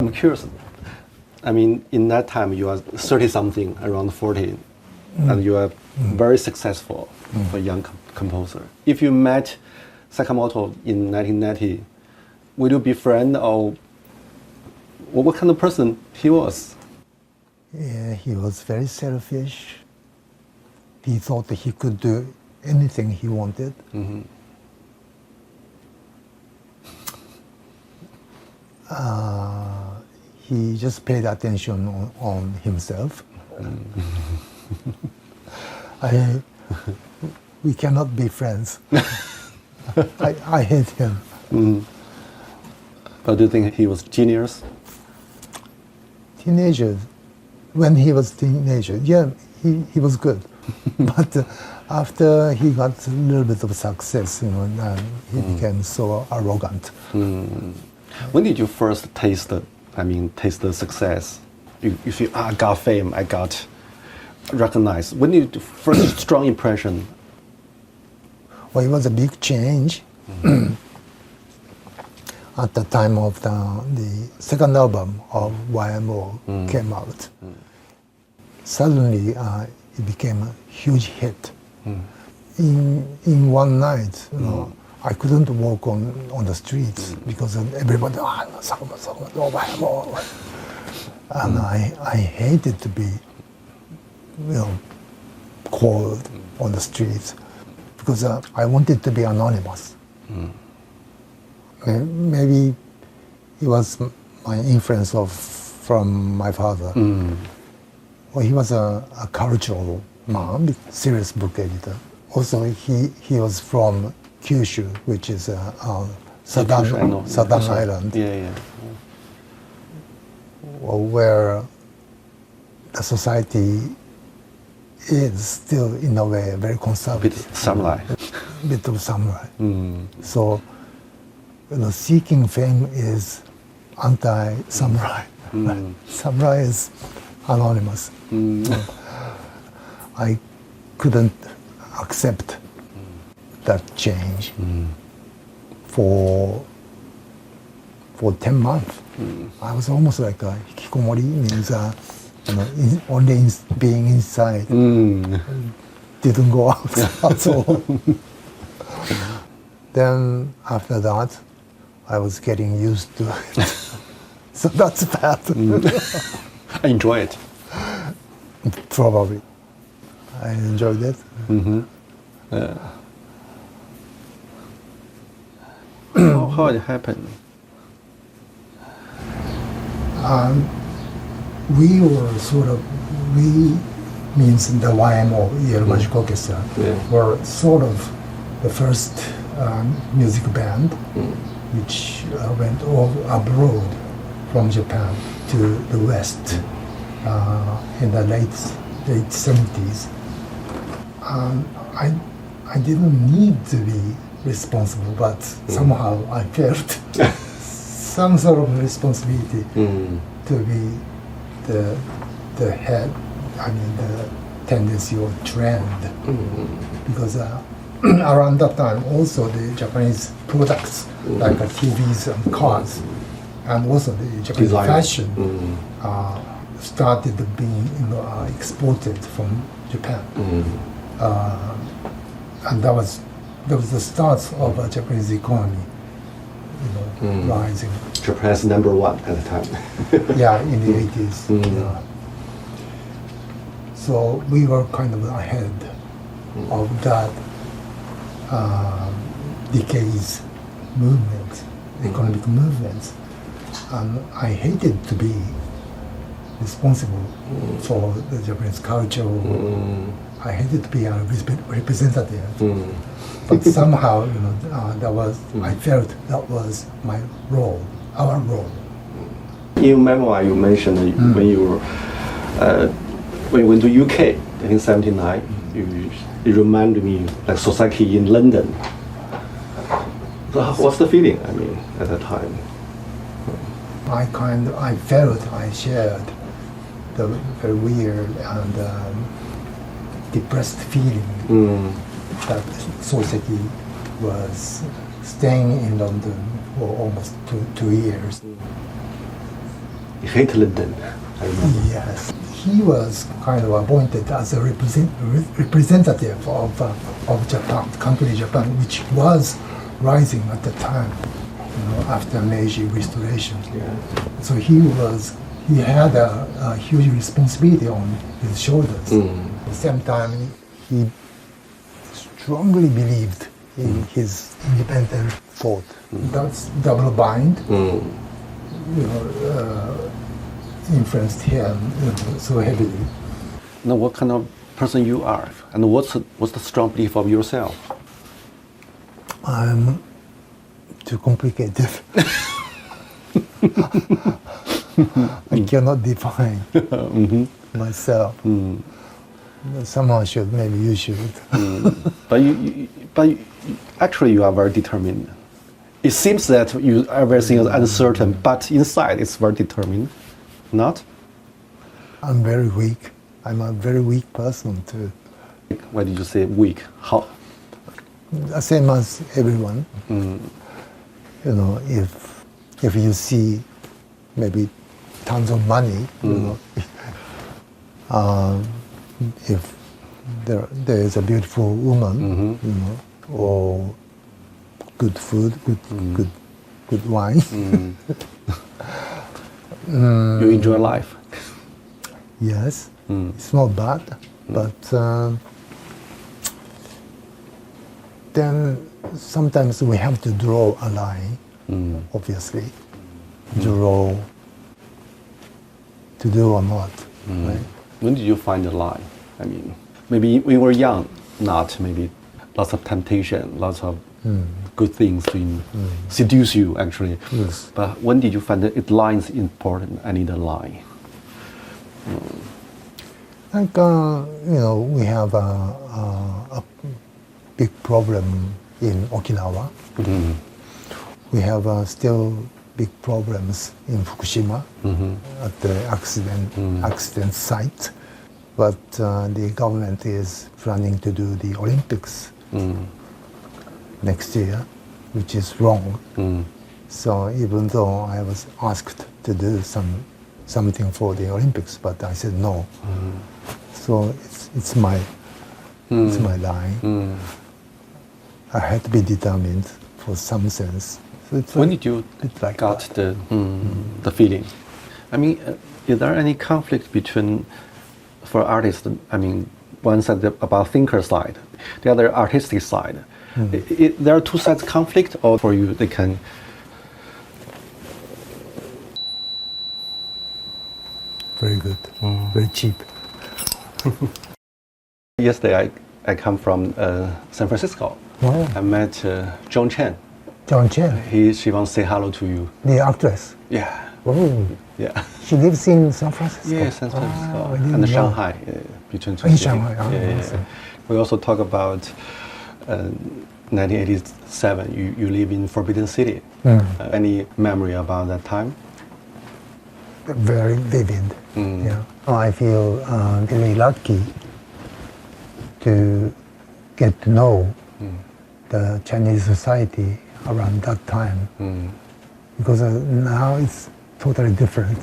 I'm curious. I mean, in that time, you are 30-something, around 40, and you are very successful for a young composer. If you met Sakamoto in 1990, would you be friend, or what kind of person he was? Yeah, he was very selfish. He thought that he could do anything he wanted. He just paid attention on himself. We cannot be friends. I hate him. But do you think he was genius? When he was teenager, yeah, he was good. But after he got a little bit of success, he became so arrogant. When did you first taste the success? You feel, I got fame, I got recognized. When did you first strong impression? Well, it was a big change. At the time of the second album of YMO came out. Suddenly, it became a huge hit. In one night, I couldn't walk on the streets because everybody, YMO. And I hated to be, called on the streets because I wanted to be anonymous. Maybe it was my influence from my father. Well, he was a cultural man, serious book editor. Also, he was from Kyushu, which is southern island, where the society is still, in a way, very conservative. Bit of samurai. So, seeking fame is anti-samurai. Samurai is anonymous. I couldn't accept that change for 10 months. I was almost like a hikikomori, means only being inside, didn't go out at all. Then after that, I was getting used to it. So that's bad. I enjoy it. Probably. I enjoyed it. How it happened? We means the YMO, Yale Magic Orchestra, were sort of the first music band which went abroad from Japan to the West in the late 70s. I didn't need to be responsible, but somehow I felt some sort of responsibility to be the head, the tendency or trend, because around that time also the Japanese products like TVs and cars and also the Japanese fashion started being exported from Japan, and that was the start of a Japanese economy rising. Japan's number one at the time. Yeah, in the 80s. So we were kind of ahead of that decades movement, economic movements. And I hated to be responsible for the Japanese culture. I hated to be a representative. But somehow, I felt that was my role, our role. In your memoir, you mentioned when you went to UK in '79, it reminded me like society in London. So what's the feeling? At that time. I felt I shared the very weird and depressed feeling that society was staying in London for almost two years. He hated London. I remember. Yes, he was kind of appointed as a representative of Japan, country Japan, which was rising at the time, after Meiji Restoration. Yeah. So he had a huge responsibility on his shoulders. At the same time, he strongly believed in his independent thought. That's double bind. Influenced him so heavily. Now, what kind of person you are, and what's the strong belief of yourself? I'm too complicated. I cannot define myself. Someone should. Maybe you should. But actually, you are very determined. It seems that everything is uncertain, but inside it's very determined. Not? I'm very weak. I'm a very weak person too. Why did you say weak? How? The same as everyone. If you see maybe tons of money, if there is a beautiful woman, or good food, good wine. You enjoy life? Yes, it's not bad, but then sometimes we have to draw a line, obviously. Draw to do or not, right? When did you find the line? I mean, maybe when you were young, not maybe lots of temptation, lots of good things to seduce you actually. Yes. But when did you find that it line is important? I need a line. Like we have a big problem in Okinawa. We have still big problems in Fukushima at the accident site. But the government is planning to do the Olympics next year, which is wrong. So even though I was asked to do something for the Olympics, but I said no. So it's my line. I had to be determined for some sense. So when did you got the feeling? I mean, is there any conflict between, for artists? I mean, one side about thinker side, the other artistic side. There are two sides conflict, or for you they can. Very good. Very cheap. Yesterday I come from San Francisco. Wow. I met John Chen. John Chen, She wants to say hello to you. the actress. Yeah. Oh, Yeah. she lives in San Francisco. Yeah, San Francisco I didn't and know. Shanghai, between two In cities. Shanghai, Yeah. awesome. We also talk about 1987. You live in Forbidden City. Any memory about that time? Very vivid. Yeah. I feel very lucky to get to know the Chinese society around that time, because now it's totally different.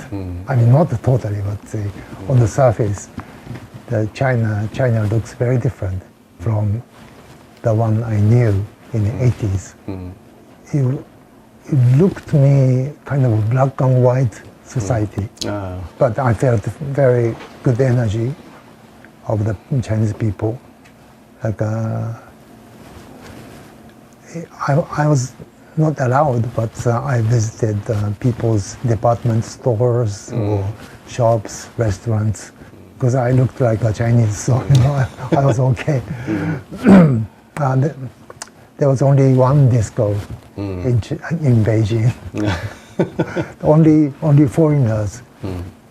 I mean, not totally, but on the surface, the China looks very different from the one I knew in the 80s. It looked to me kind of a black and white society, but I felt very good energy of the Chinese people. Like I was not allowed, but I visited people's department stores or shops, restaurants, because I looked like a Chinese, so I was okay. There was only one disco in Beijing. Only foreigners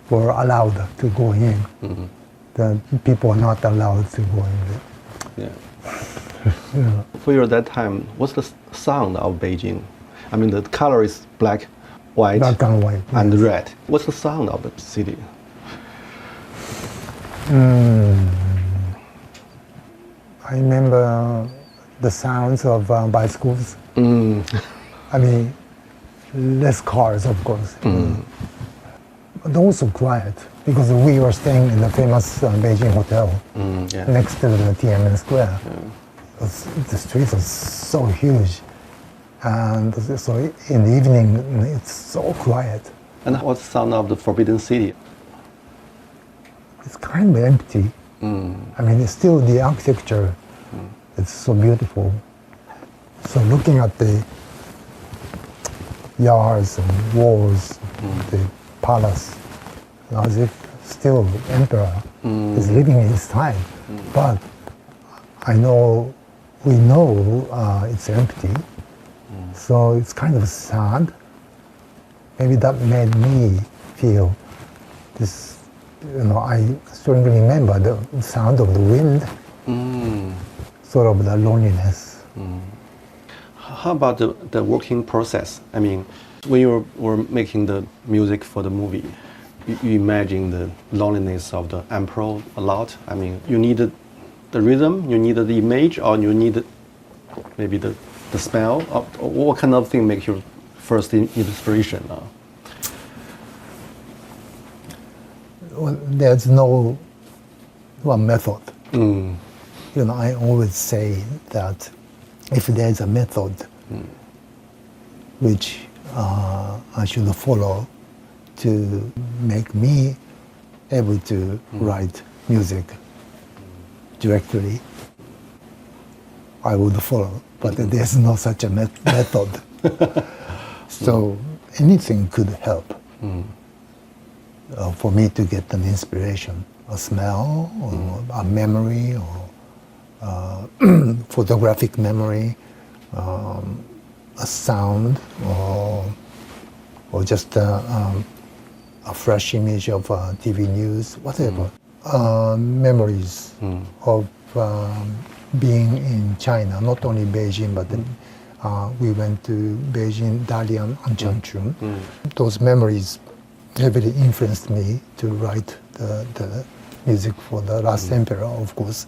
were allowed to go in. The people are not allowed to go in there. Yeah. For you at that time, what's the sound of Beijing? I mean, the color is black, white, Black and white, and yes. red. What's the sound of the city? I remember the sounds of bicycles. I mean, less cars, of course. and also quiet because we were staying in the famous Beijing hotel next to the Tiananmen Square. The streets are so huge, and so in the evening it's so quiet. And what's the sound of the Forbidden City? It's kind of empty. I mean, it's still the architecture. It's so beautiful. So looking at the yards and walls, the palace, as if still emperor is living in his time. But we know it's empty. So it's kind of sad. Maybe that made me feel this. I strongly remember the sound of the wind, sort of the loneliness. How about the working process? I mean, when you were making the music for the movie, you imagine the loneliness of the emperor a lot. I mean, you needed the rhythm, you needed the image, or you needed maybe the smell. What kind of thing makes your first inspiration? Well, there's no one method. I always say that if there's a method which I should follow to make me able to write music directly, I would follow. But there's no such a method. So anything could help. For me to get an inspiration, a smell, or a memory, or photographic memory, a sound, or just a fresh image of TV news, whatever. Memories of being in China, not only Beijing, but we went to Beijing, Dalian, and Changchun. Those memories heavily influenced me to write the music for The Last Emperor, of course.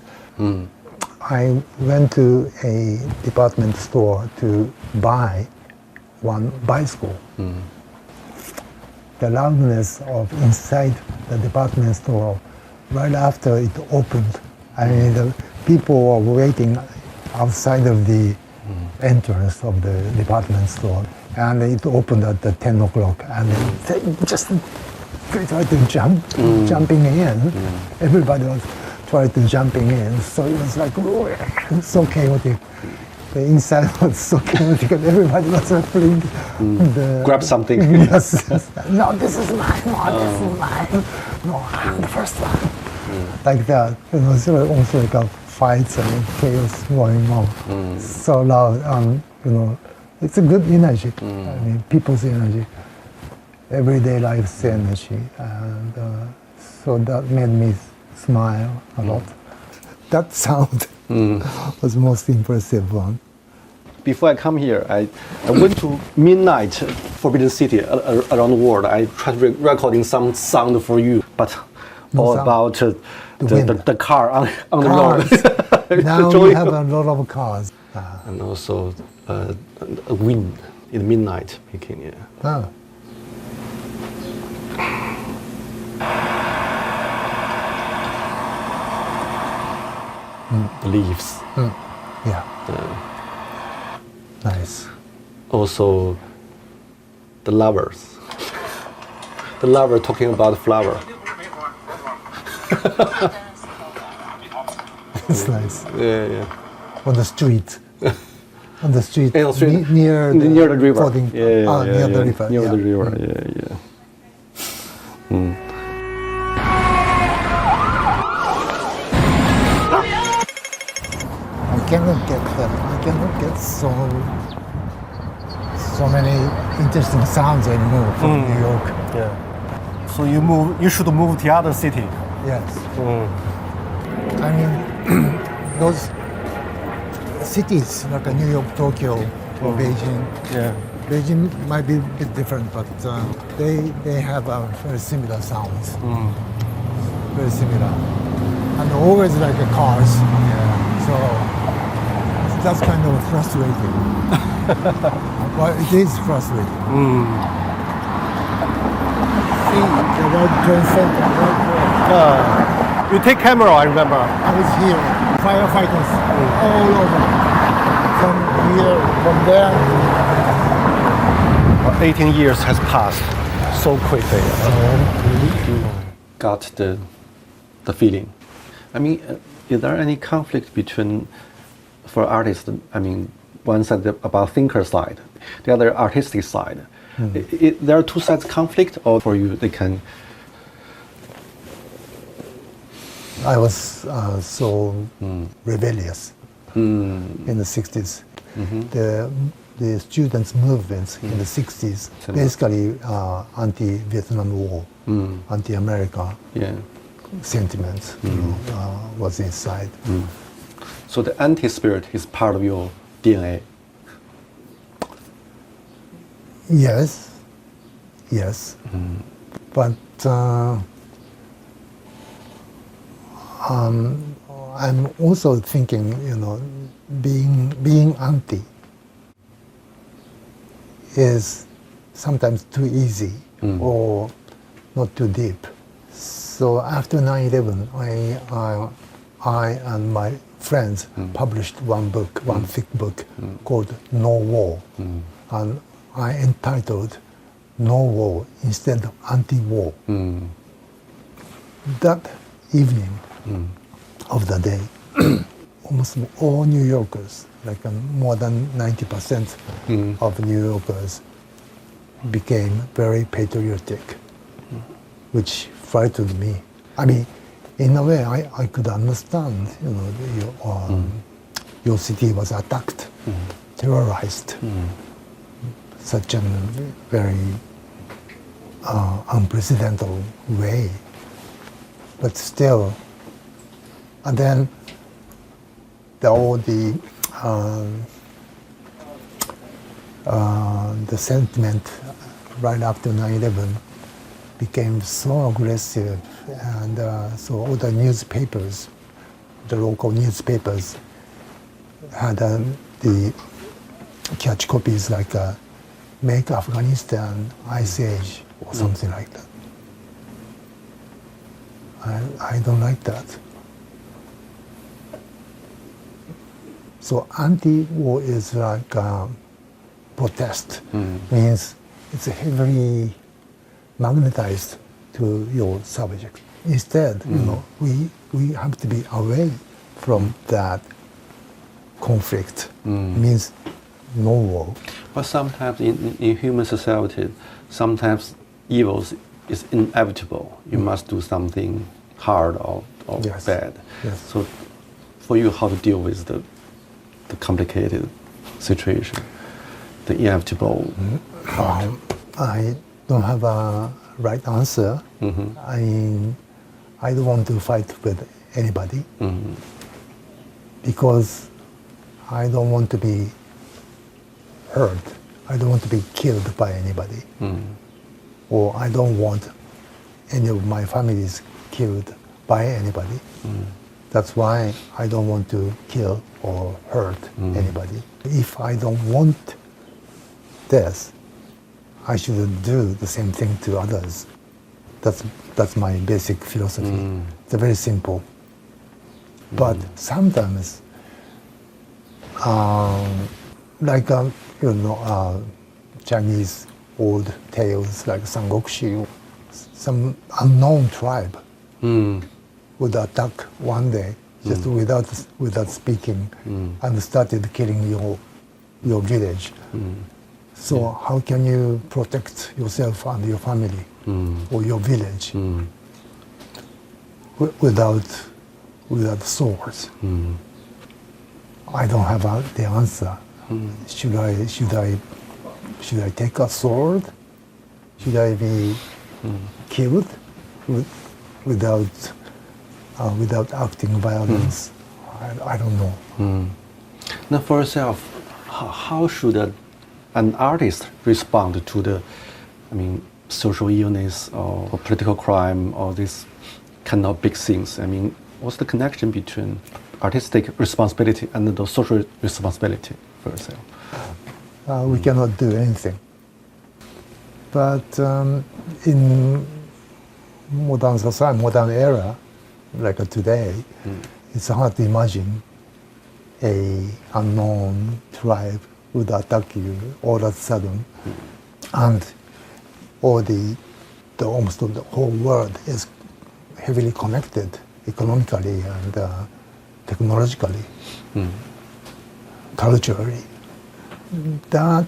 I went to a department store to buy one bicycle. The loudness of inside the department store, right after it opened, I mean, the people were waiting outside of the entrance of the department store. And it opened at 10 o'clock, and they just tried to jumping in. Everybody was trying to jumping in, so it was like so chaotic. The inside was so chaotic, and everybody was putting grab something. Yes. No, this is mine. No, this is mine. No, I'm the first one. Like that. It was also like fights and chaos going on. So loud, it's a good energy. I mean, people's energy, everyday life's energy, and so that made me smile a lot. That sound was the most impressive one. Before I come here, I went to midnight Forbidden City around the world. I tried recording some sound for you, but all about the car on the road. Now we have a lot of cars. And also a wind in the midnight making it. Oh. The leaves. Yeah. Nice. Also the lovers. The lover talking about the flower. It's nice. Yeah. On the street. On the street, near the river. Near the river. Near the river. Yeah. I cannot get so many interesting sounds anymore from New York. Yeah. So you should move to other city. Yes. I mean, those cities like New York, Tokyo, or Beijing. Yeah. Beijing might be a bit different, but they have very similar sounds. Very similar, and always like cars. Yeah. So that's kind of frustrating. Well, it is frustrating. I think the World Trade Center. You take camera, I remember. I was here, firefighters all over. From here, from there. 18 years has passed so quickly. Got the feeling. I mean, is there any conflict between, for artists, I mean, one side about thinker side, the other artistic side? There are two sides conflict, or for you they can? I was so rebellious in the 60s. The students' movements in the 60s, basically anti-Vietnam War, anti-America sentiments was inside. So the anti-spirit is part of your DNA. Yes. But I'm also thinking, being anti is sometimes too easy or not too deep. So after 9/11, I and my friends published one book, one thick book called No War, and I entitled No War instead of Anti-War. That evening of the day, almost all New Yorkers, like more than 90% of New Yorkers, became very patriotic, which frightened me. I mean, in a way, I could understand, your city was attacked, terrorized, such a very unprecedented way. But still, and then all the sentiment right after 9/11 became so aggressive, and so all the newspapers, the local newspapers, had the catch copies like "Make Afghanistan Ice Age" or something like that. I don't like that. So anti-war is like protest, means it's heavily magnetized to your subject. Instead, we have to be away from that conflict. Means no war. But sometimes in human society, sometimes evil is inevitable. You must do something hard or bad. Yes. So for you, how to deal with the complicated situation, the inevitable part? I don't have a right answer. I don't want to fight with anybody because I don't want to be hurt. I don't want to be killed by anybody. Or I don't want any of my families killed by anybody. That's why I don't want to kill or hurt anybody. If I don't want death, I should do the same thing to others. That's my basic philosophy. It's very simple. But sometimes, like Chinese old tales like Sangoku, some unknown tribe would attack one day just without speaking and started killing your village. So how can you protect yourself and your family or your village without swords? I don't have the answer. Should I take a sword? Should I be killed without acting violence? I don't know. Now, for yourself, how should an artist respond to the, social illness or political crime or this kind of big things? What's the connection between artistic responsibility and the social responsibility for yourself? We cannot do anything. But in modern society, modern era, like today, it's hard to imagine a unknown tribe would attack you all of a sudden, and all almost the whole world is heavily connected economically and technologically, culturally. That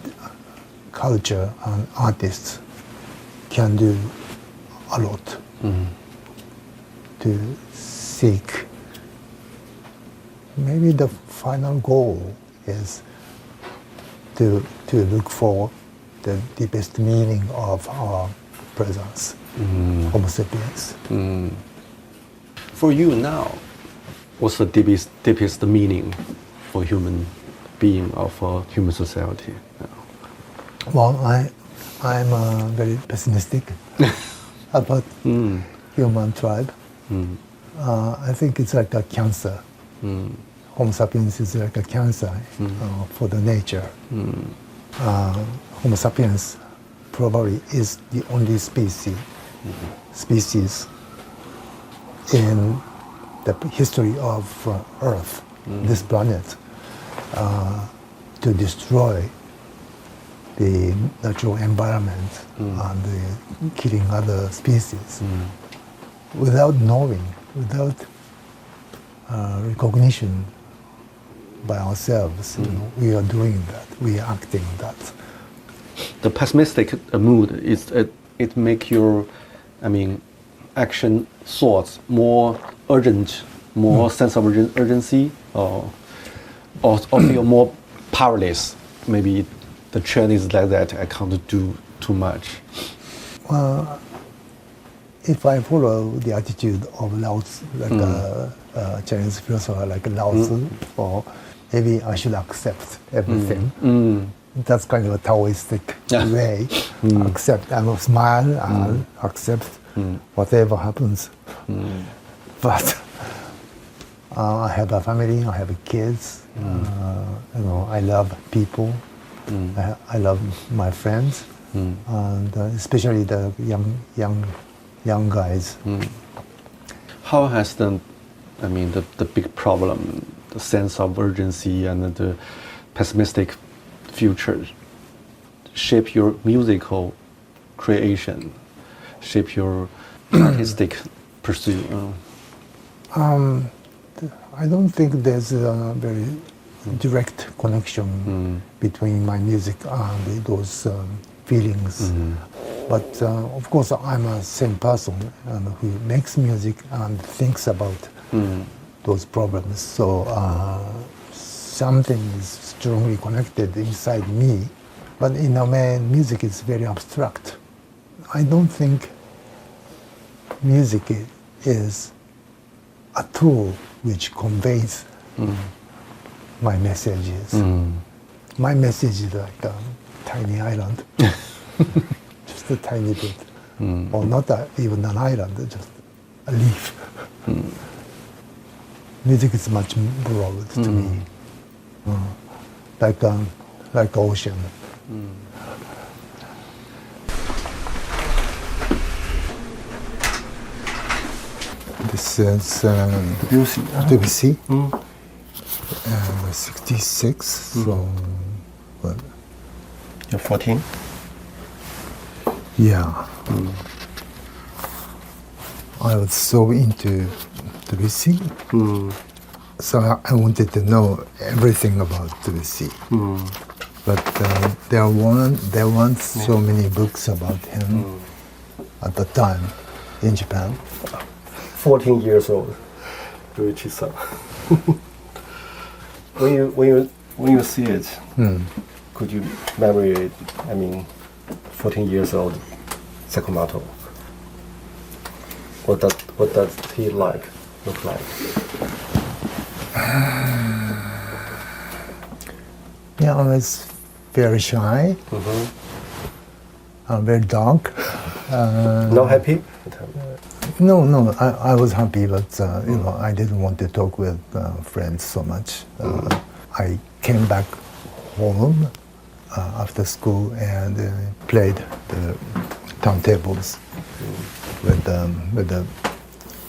culture and artists can do a lot to seek. Maybe the final goal is to look for the deepest meaning of our presence, Homo sapiens. For you now, what's the deepest meaning for human being of human society? Well, I'm very pessimistic about human tribe. I think it's like a cancer. Homo sapiens is like a cancer for the nature. Homo sapiens probably is the only species in the history of Earth, this planet, to destroy the natural environment and killing other species without knowing, without recognition by ourselves. We are doing that. We are acting that. The pessimistic mood it make your, action thoughts more urgent, more sense of urgency, or feel more powerless. Maybe the trend is like that. I can't do too much. If I follow the attitude of Lao Tzu, like a Chinese philosopher like Lao Tzu, or maybe I should accept everything. That's kind of a Taoistic way. Accept and smile and accept whatever happens. But I have a family. I have kids. I love people. I love my friends, and especially the young guys. How has the big problem, the sense of urgency and the pessimistic future shape your musical creation, shape your artistic pursuit? I don't think there's a very direct connection between my music and those feelings. But of course, I'm a same person who makes music and thinks about those problems. So something is strongly connected inside me. But in a way, music is very abstract. I don't think music is a tool which conveys my messages. My message is like a tiny island. Just a tiny bit, or not even an island, just a leaf. Music is much broad to me, like ocean. This is Debussy, 66. So, what? You're 14? Yeah. I was so into Debussy. So I wanted to know everything about Debussy. But there weren't so many books about him at the time in Japan. 14 years old, Ryuichi-san. when you see it, could you memory? 14 years old Sakamoto. What does he look like? Yeah, I was very shy. Very dark. Not happy? No, I was happy, but I didn't want to talk with friends so much. I came back home after school and played the turntables with the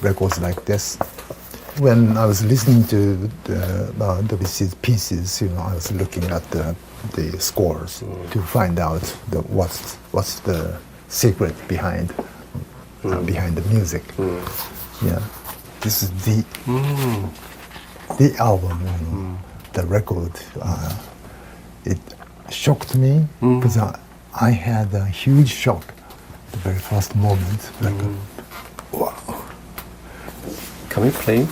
records like this. When I was listening to the pieces, I was looking at the scores to find out what's the secret behind the music. Yeah, this is the album, the record. It shocked me because I had a huge shock the very first moment. Like, wow. Can we play?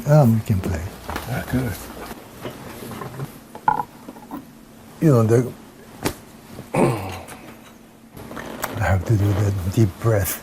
We can play. Good. I have to do the deep breath.